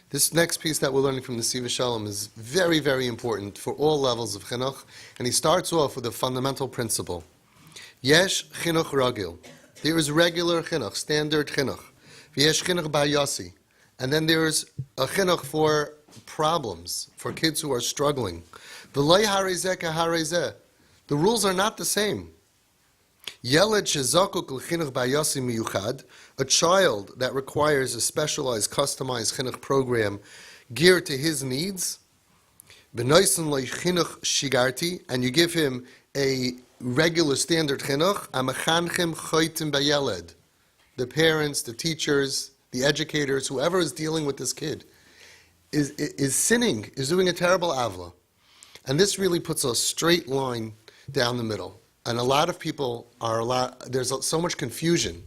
This next piece that we're learning from the Nesivas Shalom is very, very important for all levels of chinuch, and he starts off with a fundamental principle. Yesh chinuch ragil. There is regular chinuch, standard chinuch. V'yesh chinuch ba'yasi. And then there is a chinuch for problems, for kids who are struggling. V'loi harezeh kaharezeh. The rules are not the same. Yeled shezakuk l'chinuch ba'yasi miyuchad, a child that requires a specialized, customized chinuch program geared to his needs. B'noisen lo chinuch shigarti, and you give him a regular standard chinuch. Amechanchim choitim b'yeled. The parents, the teachers, the educators, whoever is dealing with this kid, is sinning, is doing a terrible avla. And this really puts a straight line down the middle. And a lot of people there's so much confusion.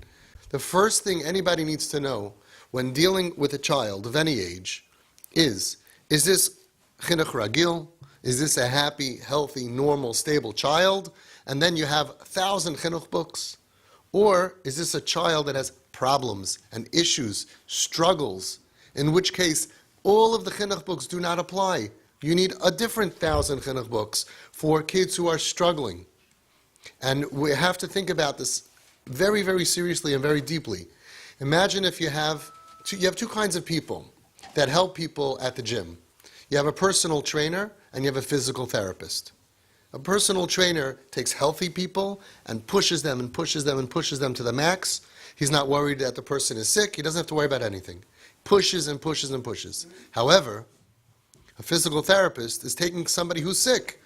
The first thing anybody needs to know when dealing with a child of any age is this chinuch ragil? Is this a happy, healthy, normal, stable child? And then you have 1,000 chinuch books? Or is this a child that has problems and issues, struggles, in which case all of the chinuch books do not apply? You need a different 1,000 chinuch books for kids who are struggling. And we have to think about this very, very seriously and very deeply. Imagine if you have two kinds of people that help people at the gym. You have a personal trainer and you have a physical therapist. A personal trainer takes healthy people and pushes them and pushes them and pushes them to the max. He's not worried that the person is sick. He doesn't have to worry about anything. Pushes and pushes and pushes. However, a physical therapist is taking somebody who's sick.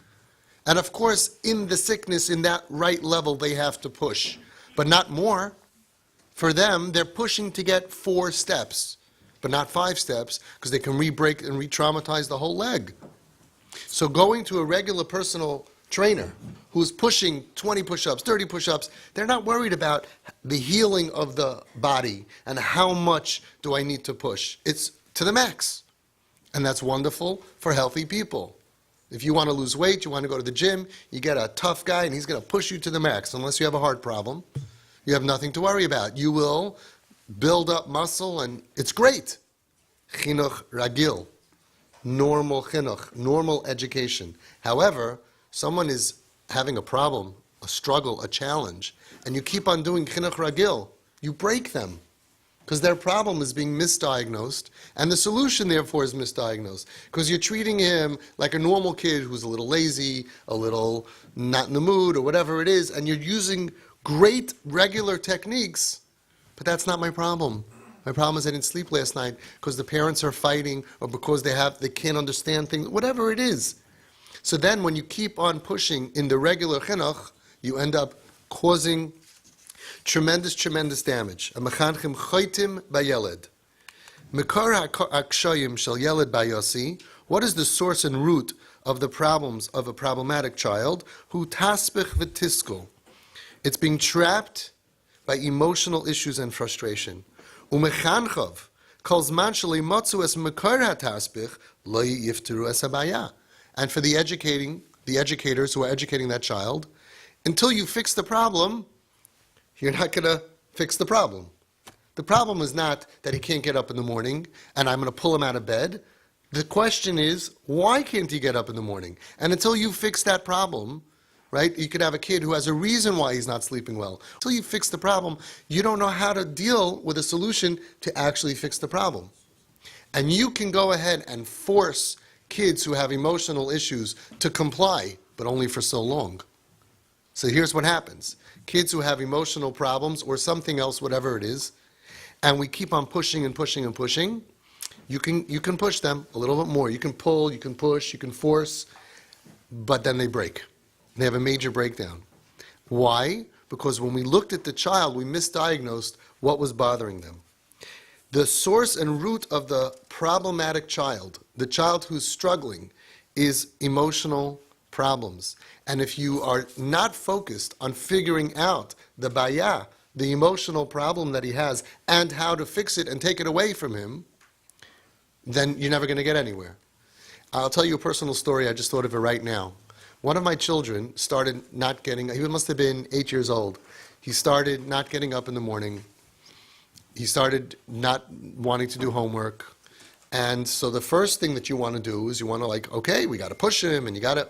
And of course, in the sickness, in that right level, they have to push. But not more. For them, they're pushing to get 4 steps, but not 5 steps, because they can re-break and re-traumatize the whole leg. So going to a regular personal trainer who's pushing 20 push-ups, 30 push-ups, they're not worried about the healing of the body and how much do I need to push. It's to the max. And that's wonderful for healthy people. If you want to lose weight, you want to go to the gym, you get a tough guy and he's going to push you to the max. Unless you have a heart problem, you have nothing to worry about. You will build up muscle and it's great. Chinuch ragil. Normal chinuch, normal education. However, someone is having a problem, a struggle, a challenge, and you keep on doing chinuch ragil, you break them. Because their problem is being misdiagnosed, and the solution, therefore, is misdiagnosed. Because you're treating him like a normal kid who's a little lazy, a little not in the mood, or whatever it is, and you're using great regular techniques, but that's not my problem. My problem is I didn't sleep last night because the parents are fighting, or because they can't understand things, whatever it is. So then when you keep on pushing in the regular chinuch, you end up causing tremendous, tremendous damage. A mechanech choitim b'yeled. Mekar ha'kshayim shel yeled b'yasi. What is the source and root of the problems of a problematic child? Hu taspich v'tiskul. It's being trapped by emotional issues and frustration. Umechanchav kol zman shel imotzu es mekar ha'taspich lo yifteru es habaya. And for the educators who are educating that child, until you fix the problem, you're not going to fix the problem. The problem is not that he can't get up in the morning and I'm going to pull him out of bed. The question is, why can't he get up in the morning? And until you fix that problem, right, you could have a kid who has a reason why he's not sleeping well. Until you fix the problem, you don't know how to deal with a solution to actually fix the problem. And you can go ahead and force kids who have emotional issues to comply, but only for so long. So here's what happens. Kids who have emotional problems or something else, whatever it is, and we keep on pushing and pushing and pushing, you can push them a little bit more. You can pull, you can push, you can force, but then they break. They have a major breakdown. Why? Because when we looked at the child, we misdiagnosed what was bothering them. The source and root of the problematic child, the child who's struggling, is emotional problems. And if you are not focused on figuring out the baya, the emotional problem that he has, and how to fix it and take it away from him, then you're never going to get anywhere. I'll tell you a personal story. I just thought of it right now. One of my children started not getting, he must have been 8 years old. He started not getting up in the morning. He started not wanting to do homework. And so the first thing that you want to do is you want to okay, we got to push him, and you got to...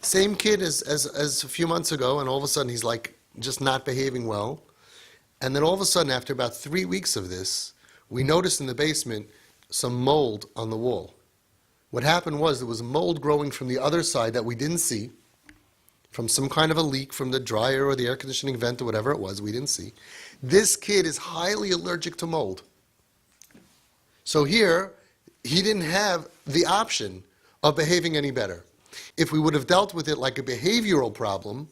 Same kid as a few months ago, and all of a sudden he's just not behaving well. And then all of a sudden, after about 3 weeks of this, we noticed in the basement some mold on the wall. What happened was there was mold growing from the other side that we didn't see, from some kind of a leak from the dryer or the air conditioning vent or whatever it was, we didn't see. This kid is highly allergic to mold. So here, he didn't have the option of behaving any better. If we would have dealt with it like a behavioral problem,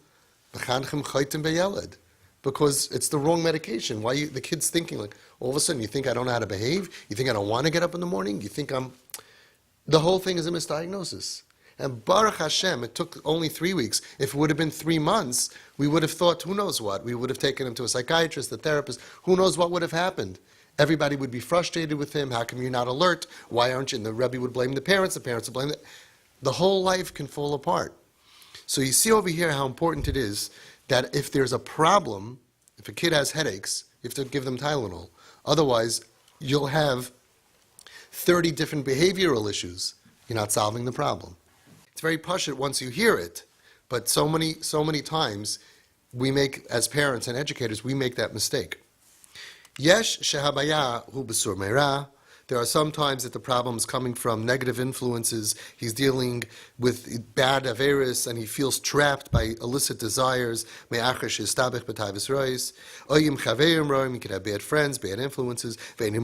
because it's the wrong medication. The kid's thinking all of a sudden, you think I don't know how to behave? You think I don't want to get up in the morning? You think the whole thing is a misdiagnosis. And Baruch Hashem, it took only 3 weeks. If it would have been 3 months, we would have thought, who knows what? We would have taken him to a psychiatrist, a therapist. Who knows what would have happened? Everybody would be frustrated with him. How come you're not alert? Why aren't you? And the Rebbe would blame the parents would blame the whole life can fall apart. So you see over here how important it is that if there's a problem, if a kid has headaches, you have to give them Tylenol. Otherwise, you'll have 30 different behavioral issues. You're not solving the problem. It's very pashut once you hear it, but so many times we make, as parents and educators, we make that mistake. Yesh shehabaya hu b'sur meira. There are some times that the problem is coming from negative influences. He's dealing with bad averis and he feels trapped by illicit desires. He could have bad friends, bad influences. And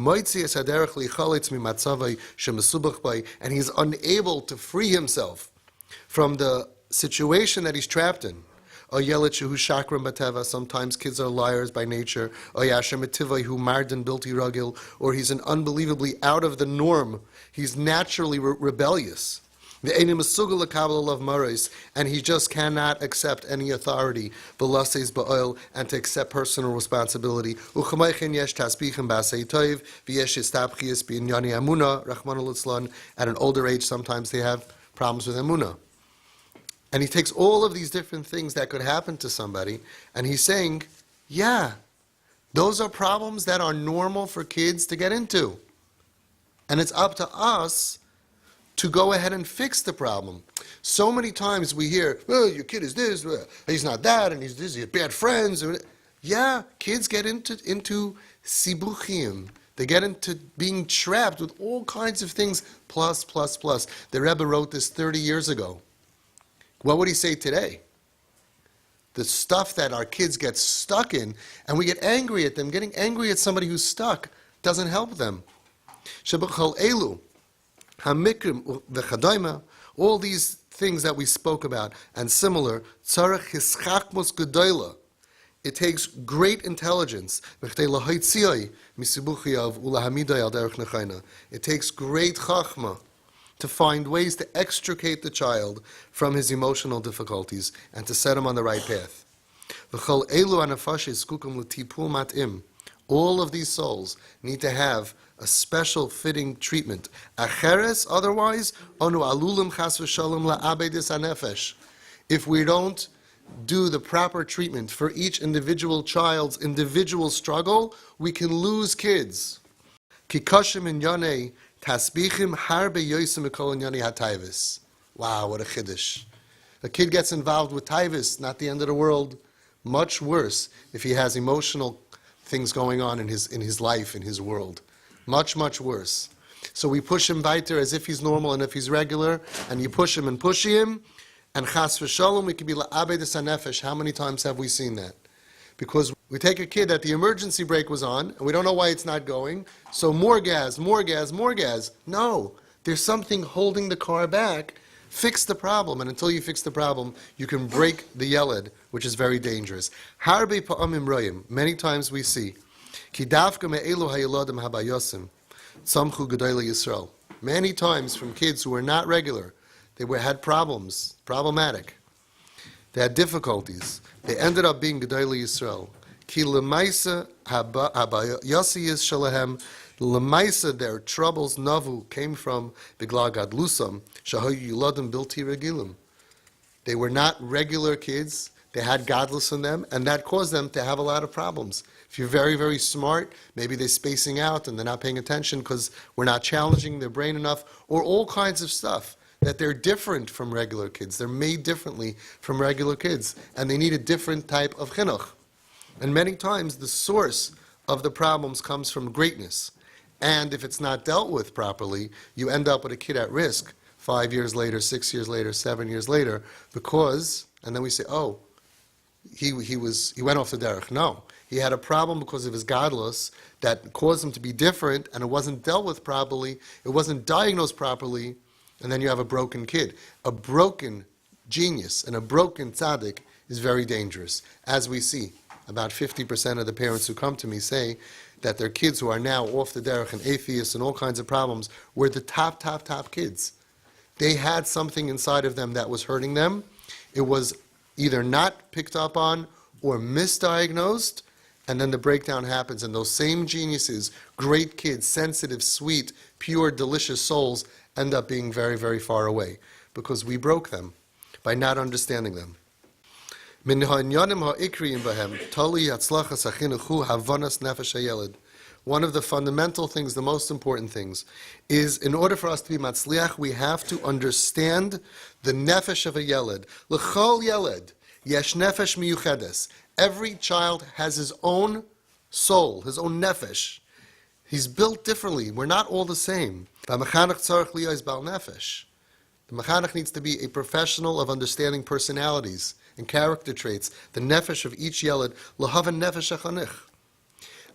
he's unable to free himself from the situation that he's trapped in. Sometimes kids are liars by nature. Or he's an unbelievably out of the norm. He's naturally rebellious. And he just cannot accept any authority and to accept personal responsibility. At an older age, sometimes they have problems with emunah. And he takes all of these different things that could happen to somebody, and he's saying, yeah, those are problems that are normal for kids to get into. And it's up to us to go ahead and fix the problem. So many times we hear, well, your kid is this, he's not that, and he's this, he has bad friends. Yeah, kids get into sibuchim. They get into being trapped with all kinds of things, plus. The Rebbe wrote this 30 years ago. What would he say today? The stuff that our kids get stuck in, and we get angry at them. Getting angry at somebody who's stuck doesn't help them. All these things that we spoke about, and similar, it takes great intelligence. It takes great chachma to find ways to extricate the child from his emotional difficulties and to set him on the right path. All of these souls need to have a special fitting treatment. Otherwise, if we don't do the proper treatment for each individual child's individual struggle, we can lose kids. Tasbichim harbe yosim mikol inyani hatayvis. Wow, what a chiddush. A kid gets involved with tayvis, not the end of the world. Much worse if he has emotional things going on in his life, in his world. Much worse. So we push him weiter as if he's normal and if he's regular, and you push him, and chas v'shalom, we can be la'abedus hanefesh. How many times have we seen that? Because we take a kid that the emergency brake was on, and we don't know why it's not going, so more gas. No, there's something holding the car back. Fix the problem, and until you fix the problem, you can break the yeled, which is very dangerous. Harbe pa'amim royim, many times we see, ki dafka me'elu hayeladim habayosim, tzamchu gedolei Yisrael. Many times from kids who were not regular, had problems, problematic. They had difficulties. They ended up being Gedolei Yisrael. Ki lemaisa habayosiyas shalahem. Lemaisa, their troubles navu came from bigla gadlusam shahayu yuladim bilti regilim. They were not regular kids. They had godless in them, and that caused them to have a lot of problems. If you're very, very smart, maybe they're spacing out and they're not paying attention because we're not challenging their brain enough, or all kinds of stuff, that they're different from regular kids. They're made differently from regular kids, and they need a different type of chinuch. And many times the source of the problems comes from greatness. And if it's not dealt with properly, you end up with a kid at risk 5 years later, 6 years later, 7 years later, because, and then we say, oh, he went off the derech. No, he had a problem because of his gadlus that caused him to be different, and it wasn't dealt with properly, it wasn't diagnosed properly, and then you have a broken kid. A broken genius and a broken tzaddik is very dangerous. As we see, about 50% of the parents who come to me say that their kids who are now off the derech and atheists and all kinds of problems were the top kids. They had something inside of them that was hurting them. It was either not picked up on or misdiagnosed, and then the breakdown happens, and those same geniuses, great kids, sensitive, sweet, pure, delicious souls, end up being very, very far away, because we broke them by not understanding them. One of the fundamental things, the most important things, is in order for us to be matzliach, we have to understand the nefesh of a yeled. L'chol yeled, yesh nefesh miyuchedes. Every child has his own soul, his own nefesh. He's built differently. We're not all the same. The mechanech tzarich liyos bal nefesh. The mechanech needs to be a professional of understanding personalities and character traits, the nefesh of each yeled, l'haven nefesh hachanich.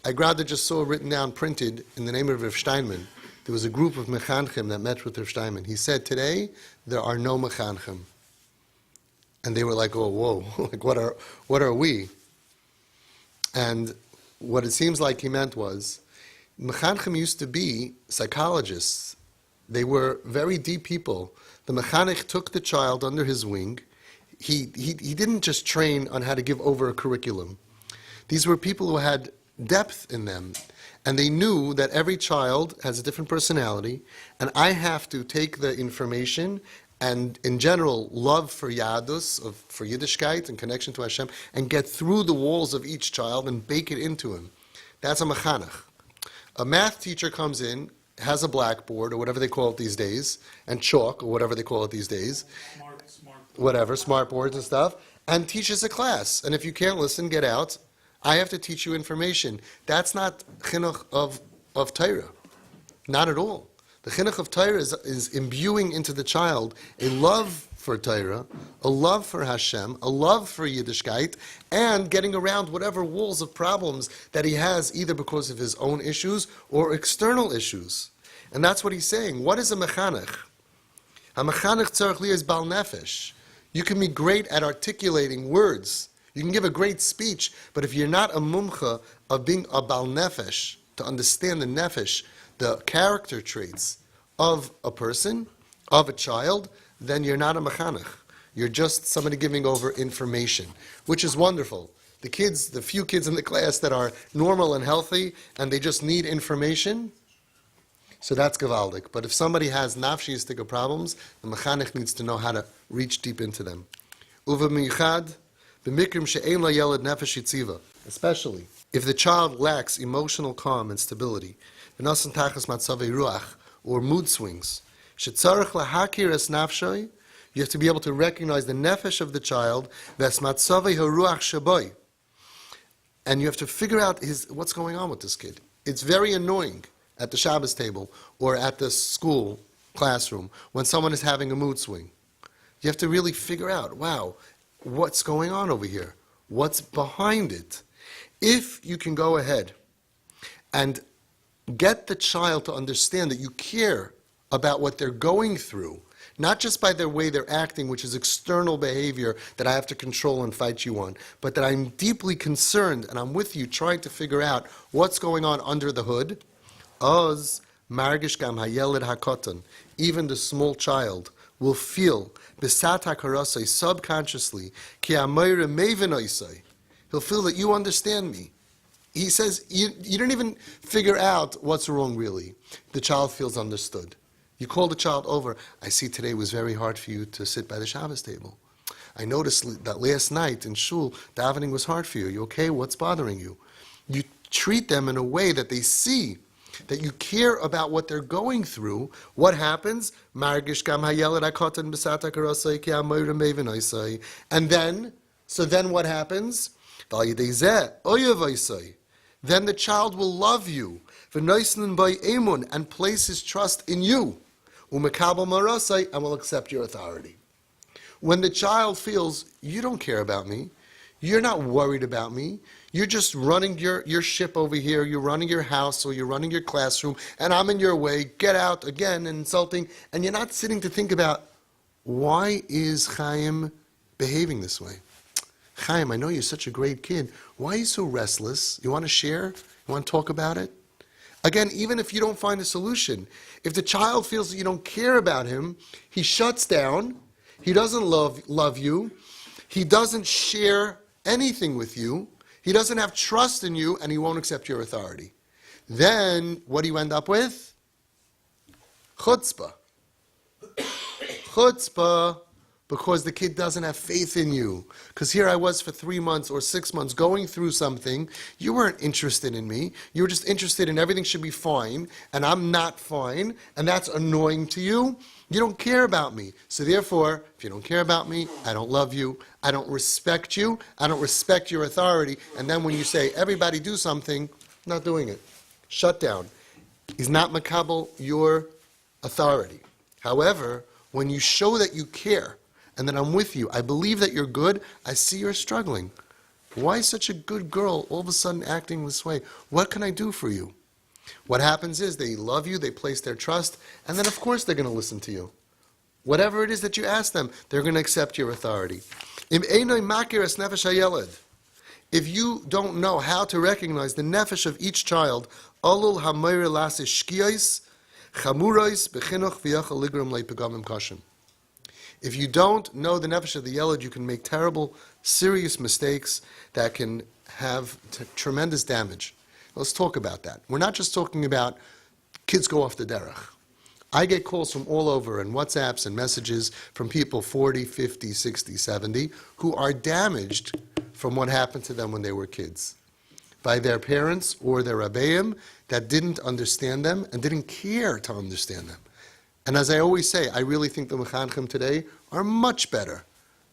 I rather just saw written down, printed, in the name of Rav Steinman. There was a group of mechanchim that met with Rav Steinman. He said, today, there are no mechanchim. And they were like, oh, whoa, like what are we? And what it seems like he meant was, mechanchim used to be psychologists. They were very deep people. The mechanech took the child under his wing. He didn't just train on how to give over a curriculum. These were people who had depth in them, and they knew that every child has a different personality, and I have to take the information and, in general, love for Yadus, for Yiddishkeit and connection to Hashem, and get through the walls of each child and bake it into him. That's a mechanech. A math teacher comes in, has a blackboard, or whatever they call it these days, and chalk, or whatever they call it these days, smart boards and stuff, and teaches a class. And if you can't listen, get out. I have to teach you information. That's not chinuch of Torah. Not at all. The chinuch of Torah is imbuing into the child a love for Torah, a love for Hashem, a love for Yiddishkeit, and getting around whatever walls of problems that he has, either because of his own issues or external issues. And that's what he's saying. What is a mechanech? A mechanech tzarich liyos bal nefesh. You can be great at articulating words. You can give a great speech, but if you're not a mumcha of being a bal nefesh, to understand the nefesh, the character traits of a person, of a child, then you're not a mechanech. You're just somebody giving over information, which is wonderful. The few kids in the class that are normal and healthy, and they just need information, so that's gavaldik. But if somebody has nafshiyistika problems, the mechanech needs to know how to reach deep into them. Uva miychad, b'mikrim she'ein la yeled nefesh yitziva. Especially if the child lacks emotional calm and stability, v'nasan tachas matzavei ruach, or mood swings, she'tzarech lahakir es nafshay, you have to be able to recognize the nefesh of the child, v'es matzavei haruach shaboy, and you have to figure out what's going on with this kid. It's very annoying at the Shabbos table or at the school classroom when someone is having a mood swing. You have to really figure out, wow, what's going on over here? What's behind it? If you can go ahead and get the child to understand that you care about what they're going through, not just by their way they're acting, which is external behavior that I have to control and fight you on, but that I'm deeply concerned and I'm with you trying to figure out what's going on under the hood. Oz margish gam hayeled hakotan, even the small child will feel besat hakarasai subconsciously ki amayre mevenoisai. He'll feel that you understand me. He says you don't even figure out what's wrong really. The child feels understood. You call the child over. I see today was very hard for you to sit by the Shabbos table. I noticed that last night in shul davening was hard for you. You okay? What's bothering you? you treat them in a way that they see that you care about what they're going through, what happens? And then, so then what happens? Then the child will love you and place his trust in you and will accept your authority. When the child feels, you don't care about me, you're not worried about me, you're just running your ship over here, you're running your house or you're running your classroom, and I'm in your way, get out again, and insulting, and you're not sitting to think about, why is Chaim behaving this way? Chaim, I know you're such a great kid. Why are you so restless? You want to share? You want to talk about it? Again, even if you don't find a solution, if the child feels that you don't care about him, he shuts down, he doesn't love you, he doesn't share anything with you, he doesn't have trust in you, and he won't accept your authority. Then, what do you end up with? Chutzpah. Chutzpah, because the kid doesn't have faith in you. Because here I was for 3 months or 6 months going through something. You weren't interested in me. You were just interested in everything should be fine, and I'm not fine, and that's annoying to you. You don't care about me. So therefore, if you don't care about me, I don't love you, I don't respect you, I don't respect your authority. And then when you say, everybody do something, not doing it. Shut down. He's not makabel your authority. However, when you show that you care, and that I'm with you, I believe that you're good, I see you're struggling. Why is such a good girl all of a sudden acting this way? What can I do for you? What happens is they love you, they place their trust, and then of course they're going to listen to you. Whatever it is that you ask them, they're going to accept your authority. If you don't know how to recognize the nefesh of each child, if you don't know the nefesh of the yeled, you can make terrible, serious mistakes that can have tremendous damage. Let's talk about that. We're not just talking about kids go off the derech. I get calls from all over and WhatsApps and messages from people 40, 50, 60, 70 who are damaged from what happened to them when they were kids by their parents or their rabbeim that didn't understand them and didn't care to understand them. And as I always say, I really think the mechanechim today are much better.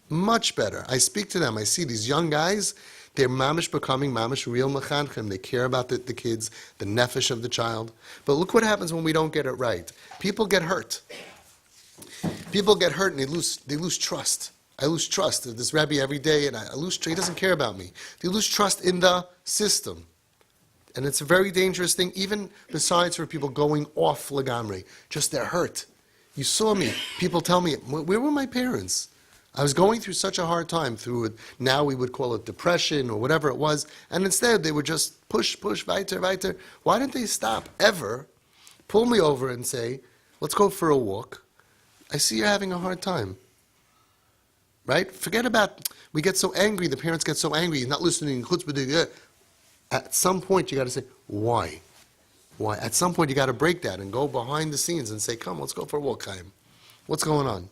Much better. I speak to them. I see these young guys. They're mamish becoming mamish real mechanechim. They care about the kids, the nefesh of the child. But look what happens when we don't get it right. People get hurt. People get hurt and they lose trust. I lose trust of this Rebbe every day, and I lose. He doesn't care about me. They lose trust in the system. And it's a very dangerous thing, even besides for people going off lagamri. Just they're hurt. You saw me. People tell me, where were my parents? I was going through such a hard time through it. Now we would call it depression or whatever it was. And instead they would just push, weiter. Why didn't they stop ever, pull me over and say, let's go for a walk. I see you're having a hard time. Right? Forget about, we get so angry, the parents get so angry, he's not listening, at some point you got to say, why? Why? At some point you got to break that and go behind the scenes and say, come, let's go for a walk, Chaim. What's going on?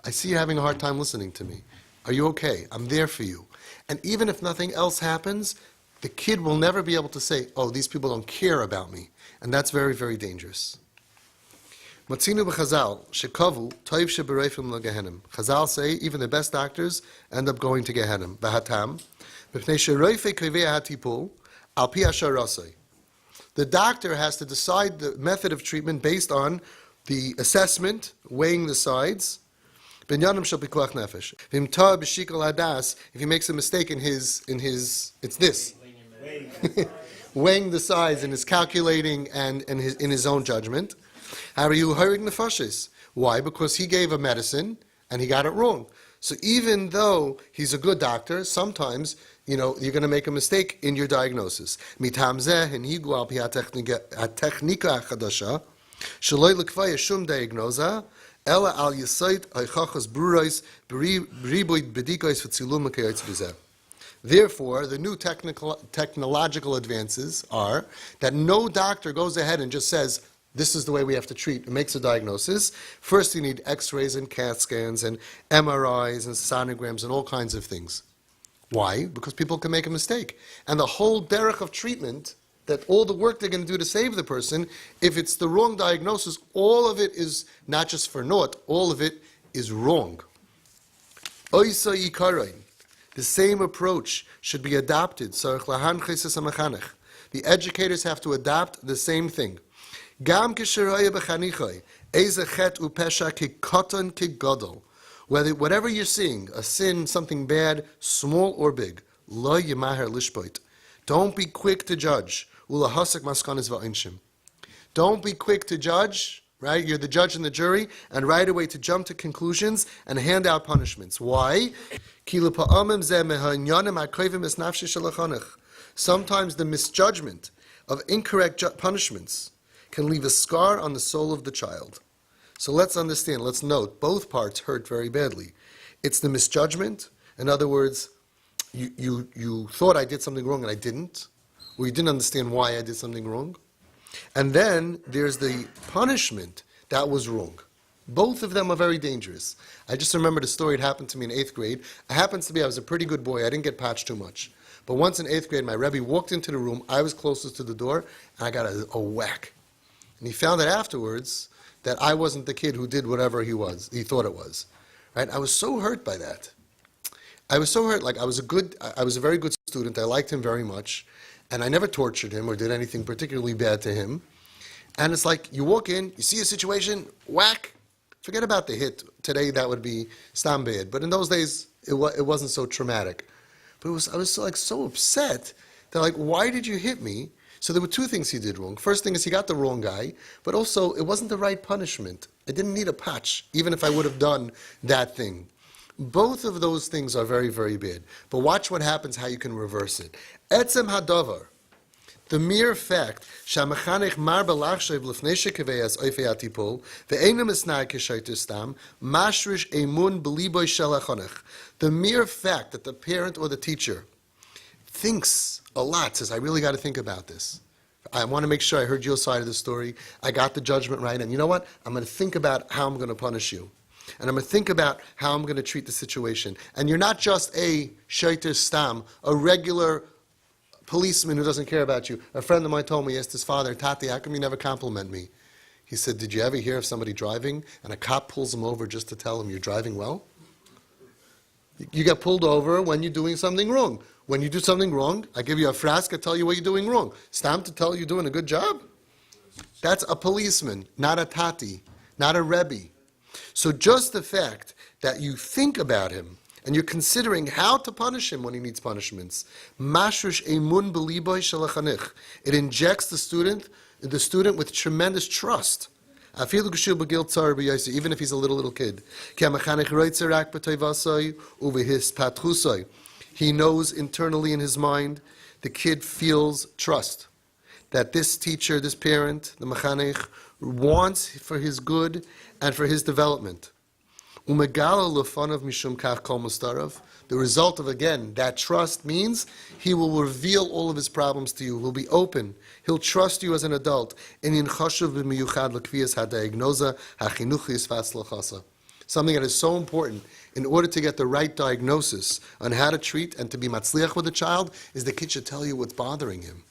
I see you having a hard time listening to me. Are you okay? I'm there for you. And even if nothing else happens, the kid will never be able to say, oh, these people don't care about me. And that's very, very dangerous. Matzinu b'chazal, shekavu, toiv shebereifim legehenim. Chazal say, even the best doctors end up going to Gehenim. B'hatam, b'pnei sheroife kivei hatipul, al pi asher rasei. The doctor has to decide the method of treatment based on the assessment, weighing the sides. Binyanim shel pikuach nefesh. V'im ta b'shikol hadas, if he makes a mistake in his, it's this. Weighing the sides and his calculating and in his own judgment. How are you hurting the nefashis? Why? Because he gave a medicine and he got it wrong. So even though he's a good doctor, sometimes you're going to make a mistake in your diagnosis. Mitam zeh henigu al pi hatechnika hachadasha sheloi lekvaya shum diagnosa ela al yesod haichachas brurais beriboid bedikos v'tzilum k'yotz b'zeh. Therefore, the new technological advances are that no doctor goes ahead and just says, this is the way we have to treat. It makes a diagnosis. First, you need x-rays and CAT scans and MRIs and sonograms and all kinds of things. Why? Because people can make a mistake. And the whole derech of treatment, that all the work they're going to do to save the person, if it's the wrong diagnosis, all of it is not just for naught, all of it is wrong. Oisa ikarein. The same approach should be adopted. The educators have to adopt the same thing. Whatever you're seeing, a sin, something bad, small or big, don't be quick to judge. Don't be quick to judge. Right? You're the judge and the jury, and right away to jump to conclusions and hand out punishments. Why? Sometimes the misjudgment of incorrect punishments can leave a scar on the soul of the child. So let's understand, let's note, both parts hurt very badly. It's the misjudgment. In other words, you thought I did something wrong and I didn't, or you didn't understand why I did something wrong. And then there's the punishment that was wrong. Both of them are very dangerous. I just remember the story, it happened to me in 8th grade. I was a pretty good boy, I didn't get patched too much. But once in 8th grade, my Rebbe walked into the room, I was closest to the door, and I got a whack. And he found out afterwards that I wasn't the kid who did whatever he thought it was. Right? I was so hurt by that. I was so hurt, I was a very good student, I liked him very much. And I never tortured him or did anything particularly bad to him. And it's like, you walk in, you see a situation, whack, forget about the hit. Today that would be stam bad. But in those days, it wasn't so traumatic. But I was so upset that why did you hit me? So there were two things he did wrong. First thing is he got the wrong guy, but also it wasn't the right punishment. I didn't need a patch, even if I would have done that thing. Both of those things are very, very bad. But watch what happens, how you can reverse it. Etzem hadavar, the mere fact, mechanech mar belachshev lefnei shekeveyas oifei atipol, ve'einem esnai k'shayter stam, mashrish emun beliboy shel hachonech. The mere fact that the parent or the teacher thinks a lot, says, I really got to think about this. I want to make sure I heard your side of the story. I got the judgment right. And you know what? I'm going to think about how I'm going to punish you. And I'm going to think about how I'm going to treat the situation. And you're not just a shayter stam, a regular policeman who doesn't care about you. A friend of mine told me, he asked his father, Tati, how come you never compliment me? He said, did you ever hear of somebody driving and a cop pulls him over just to tell him you're driving well? You get pulled over when you're doing something wrong. When you do something wrong, I give you a frask, I tell you what you're doing wrong. Stam to tell you you're doing a good job? That's a policeman, not a tati, not a rebbe. So just the fact that you think about him and you're considering how to punish him when he needs punishments, mashrish emun beliboy shel hachanich. It injects the student with tremendous trust. Even if he's a little kid. He knows internally in his mind, the kid feels trust. That this teacher, this parent, the mechanech, wants for his good and for his development. The result of, again, that trust means he will reveal all of his problems to you. He'll be open. He'll trust you as an adult. Something that is so important in order to get the right diagnosis on how to treat and to be matzliach with a child is the kid should tell you what's bothering him.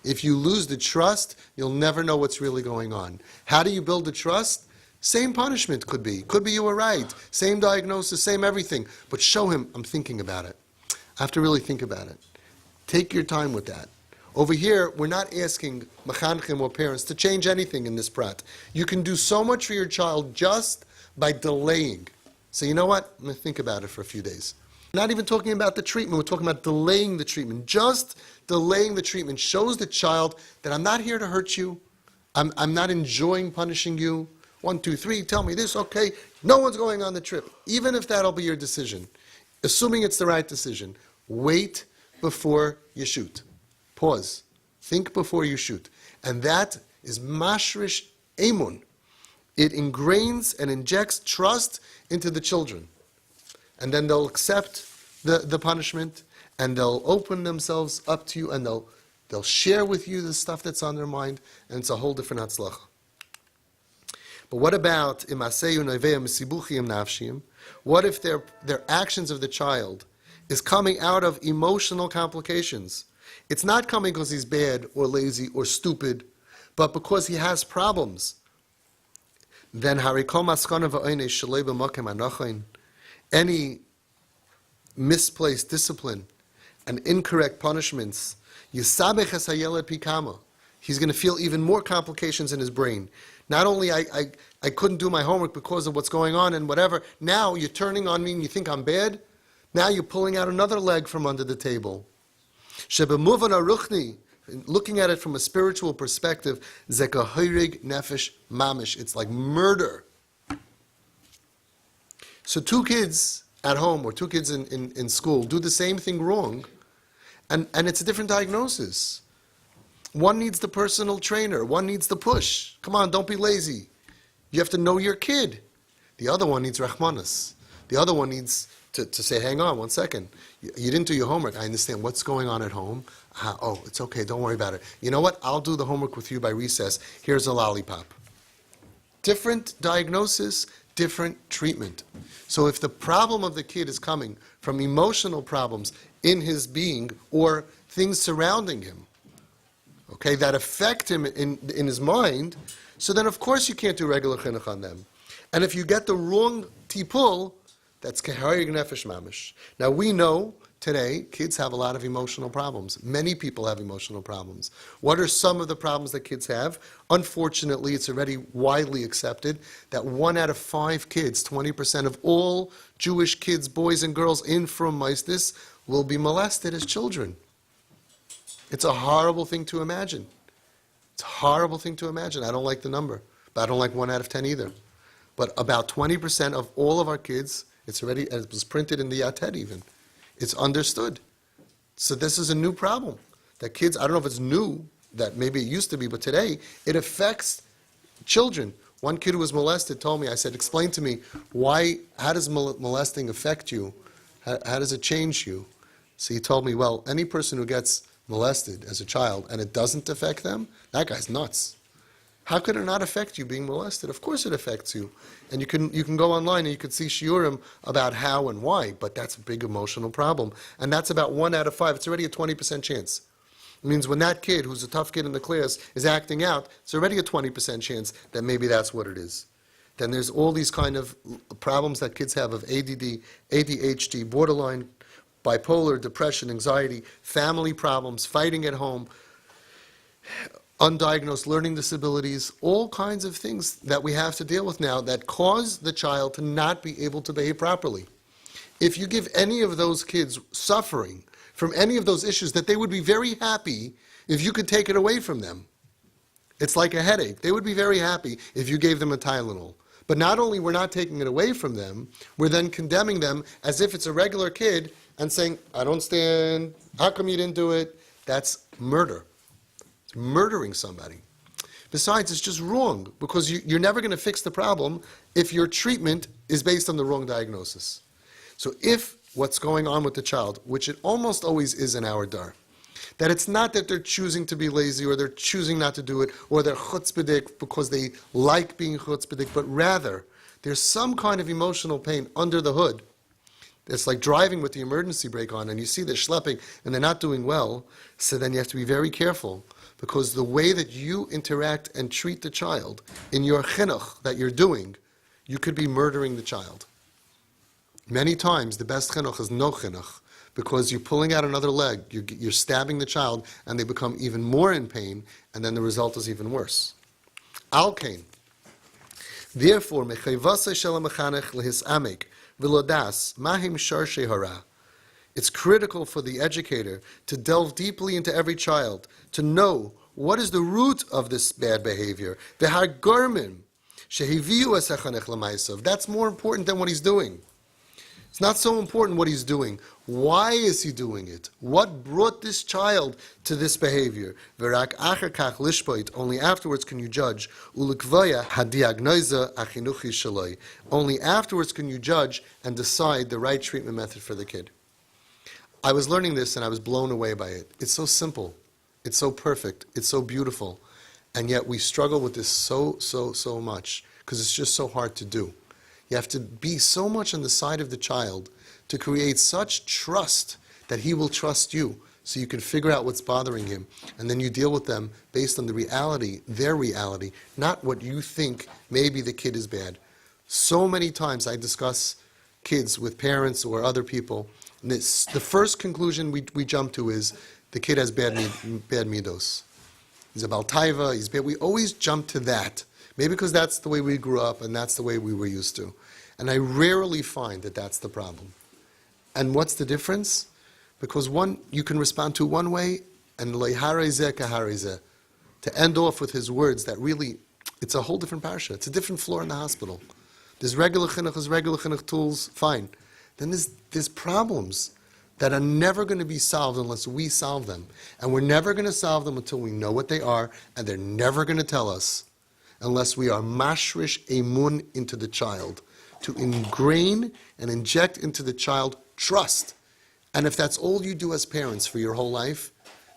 If you lose the trust, you'll never know what's really going on. How do you build the trust? Same punishment could be. Could be you were right. Same diagnosis, same everything. But show him, I'm thinking about it. I have to really think about it. Take your time with that. Over here, we're not asking mechanechim or parents to change anything in this prat. You can do so much for your child just by delaying. So you know what? I'm going to think about it for a few days. Not even talking about the treatment. We're talking about delaying the treatment. Just delaying the treatment shows the child that I'm not here to hurt you. I'm not enjoying punishing you. 1, 2, 3, tell me this, okay. No one's going on the trip. Even if that'll be your decision. Assuming it's the right decision. Wait before you shoot. Pause. Think before you shoot. And that is mashrish emun. It ingrains and injects trust into the children. And then they'll accept the punishment, and they'll open themselves up to you, and they'll share with you the stuff that's on their mind, and it's a whole different hatzlacha. But what about imaseyu neveim sibuchim nafshim? What if their actions of the child is coming out of emotional complications. It's not coming because he's bad or lazy or stupid, but because he has problems. Then any misplaced discipline and incorrect punishments, he's going to feel even more complications in his brain. Not only I couldn't do my homework because of what's going on and whatever, now you're turning on me and you think I'm bad? Now you're pulling out another leg from under the table. Looking at it from a spiritual perspective, zekahirig nefesh mamish. It's like murder. So two kids at home or two kids in school do the same thing wrong, and it's a different diagnosis. One needs the personal trainer. One needs the push. Come on, don't be lazy. You have to know your kid. The other one needs rachmanas. The other one needs to say, hang on, 1 second. You didn't do your homework. I understand what's going on at home. Oh, it's okay. Don't worry about it. You know what? I'll do the homework with you by recess. Here's a lollipop. Different diagnosis, different treatment. So if the problem of the kid is coming from emotional problems in his being or things surrounding him, okay, that affect him in his mind, so then of course you can't do regular chinuch on them. And if you get the wrong tipul, that's keharig nefesh mamish. Now we know today kids have a lot of emotional problems. Many people have emotional problems. What are some of the problems that kids have? Unfortunately, it's already widely accepted that 1 out of 5 kids, 20% of all Jewish kids, boys and girls in Frum Meistis, will be molested as children. It's a horrible thing to imagine. It's a horrible thing to imagine. I don't like the number, but I don't like 1 out of 10 either. But about 20% of all of our kids, it's already, it was printed in the Yated even. It's understood. So this is a new problem. That kids, I don't know if it's new, that maybe it used to be, but today it affects children. One kid who was molested told me, I said, explain to me, how does molesting affect you? How does it change you? So he told me, well, any person who gets molested as a child and it doesn't affect them, that guy's nuts. How could it not affect you being molested? Of course it affects you. And you can go online and you can see shiurim about how and why, but that's a big emotional problem. And that's about 1 out of 5. It's already a 20% chance. It means when that kid, who's a tough kid in the class, is acting out, it's already a 20% chance that maybe that's what it is. Then there's all these kind of problems that kids have of ADD, ADHD, borderline, bipolar, depression, anxiety, family problems, fighting at home, undiagnosed learning disabilities, all kinds of things that we have to deal with now that cause the child to not be able to behave properly. If you give any of those kids suffering from any of those issues, that they would be very happy if you could take it away from them. It's like a headache. They would be very happy if you gave them a Tylenol. But not only we're not taking it away from them, we're then condemning them as if it's a regular kid and saying, I don't stand, how come you didn't do it? That's murder. It's murdering somebody. Besides, it's just wrong, because you're never going to fix the problem if your treatment is based on the wrong diagnosis. So if what's going on with the child, which it almost always is in our dar, that it's not that they're choosing to be lazy or they're choosing not to do it or they're chutzpahdik because they like being chutzpahdik, but rather there's some kind of emotional pain under the hood. It's like driving with the emergency brake on and you see they're schlepping and they're not doing well, so then you have to be very careful, because the way that you interact and treat the child in your chinuch that you're doing, you could be murdering the child. Many times the best chinuch is no chinuch, because you're pulling out another leg, you're stabbing the child, and they become even more in pain, and then the result is even worse. Al kain. Therefore, mechayvasei shel mechanech lehisamek v'lodas mahim sharshei hara. It's critical for the educator to delve deeply into every child, to know what is the root of this bad behavior. V'hargormin shehiviu es hachanech l'maisav. That's more important than what he's doing. It's not so important what he's doing. Why is he doing it? What brought this child to this behavior? V'rak acher kach lishpoit. Only afterwards can you judge. Ulikvaya hadiagnoza achinuchi shaloi. Only afterwards can you judge and decide the right treatment method for the kid. I was learning this and I was blown away by it. It's so simple. It's so perfect. It's so beautiful. And yet we struggle with this so much because it's just so hard to do. You have to be so much on the side of the child to create such trust that he will trust you, so you can figure out what's bothering him, and then you deal with them based on the reality, their reality, not what you think maybe the kid is bad. So many times I discuss kids with parents or other people, and the first conclusion we jump to is the kid has bad midos. He's a baltaiva, he's bad. We always jump to that, maybe because that's the way we grew up and that's the way we were used to. And I rarely find that that's the problem. And what's the difference? Because one, you can respond to one way, and leiharezeh kaharezeh, to end off with his words that really, it's a whole different parasha. It's a different floor in the hospital. There's regular chinuch, there's regular chinuch tools, fine. Then there's problems that are never going to be solved unless we solve them. And we're never going to solve them until we know what they are, and they're never going to tell us unless we are mashrish emun into the child, to ingrain and inject into the child trust. And if that's all you do as parents for your whole life,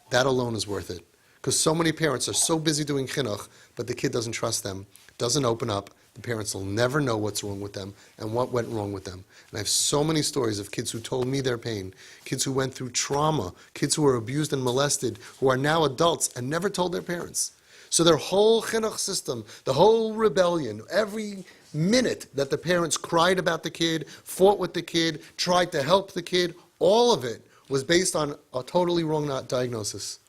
that alone is worth it. Because so many parents are so busy doing chinuch, but the kid doesn't trust them, doesn't open up. The parents will never know what's wrong with them and what went wrong with them. And I have so many stories of kids who told me their pain, kids who went through trauma, kids who were abused and molested, who are now adults and never told their parents. So their whole chinuch system, the whole rebellion, every minute that the parents cried about the kid, fought with the kid, tried to help the kid, all of it was based on a totally wrong diagnosis.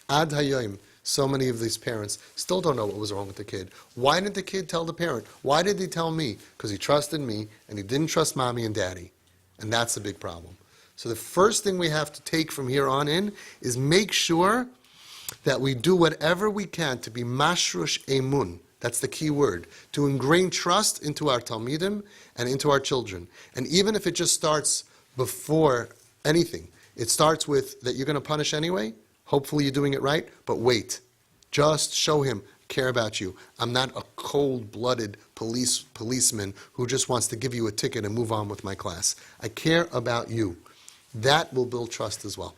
Ad hayom, so many of these parents still don't know what was wrong with the kid. Why didn't the kid tell the parent? Why did he tell me? Because he trusted me and he didn't trust mommy and daddy. And that's a big problem. So the first thing we have to take from here on in is make sure that we do whatever we can to be mashrush emun. That's the key word. To ingrain trust into our talmidim and into our children. And even if it just starts before anything, it starts with that you're going to punish anyway. Hopefully you're doing it right, but wait. Just show him, care about you. I'm not a cold-blooded policeman who just wants to give you a ticket and move on with my class. I care about you. That will build trust as well.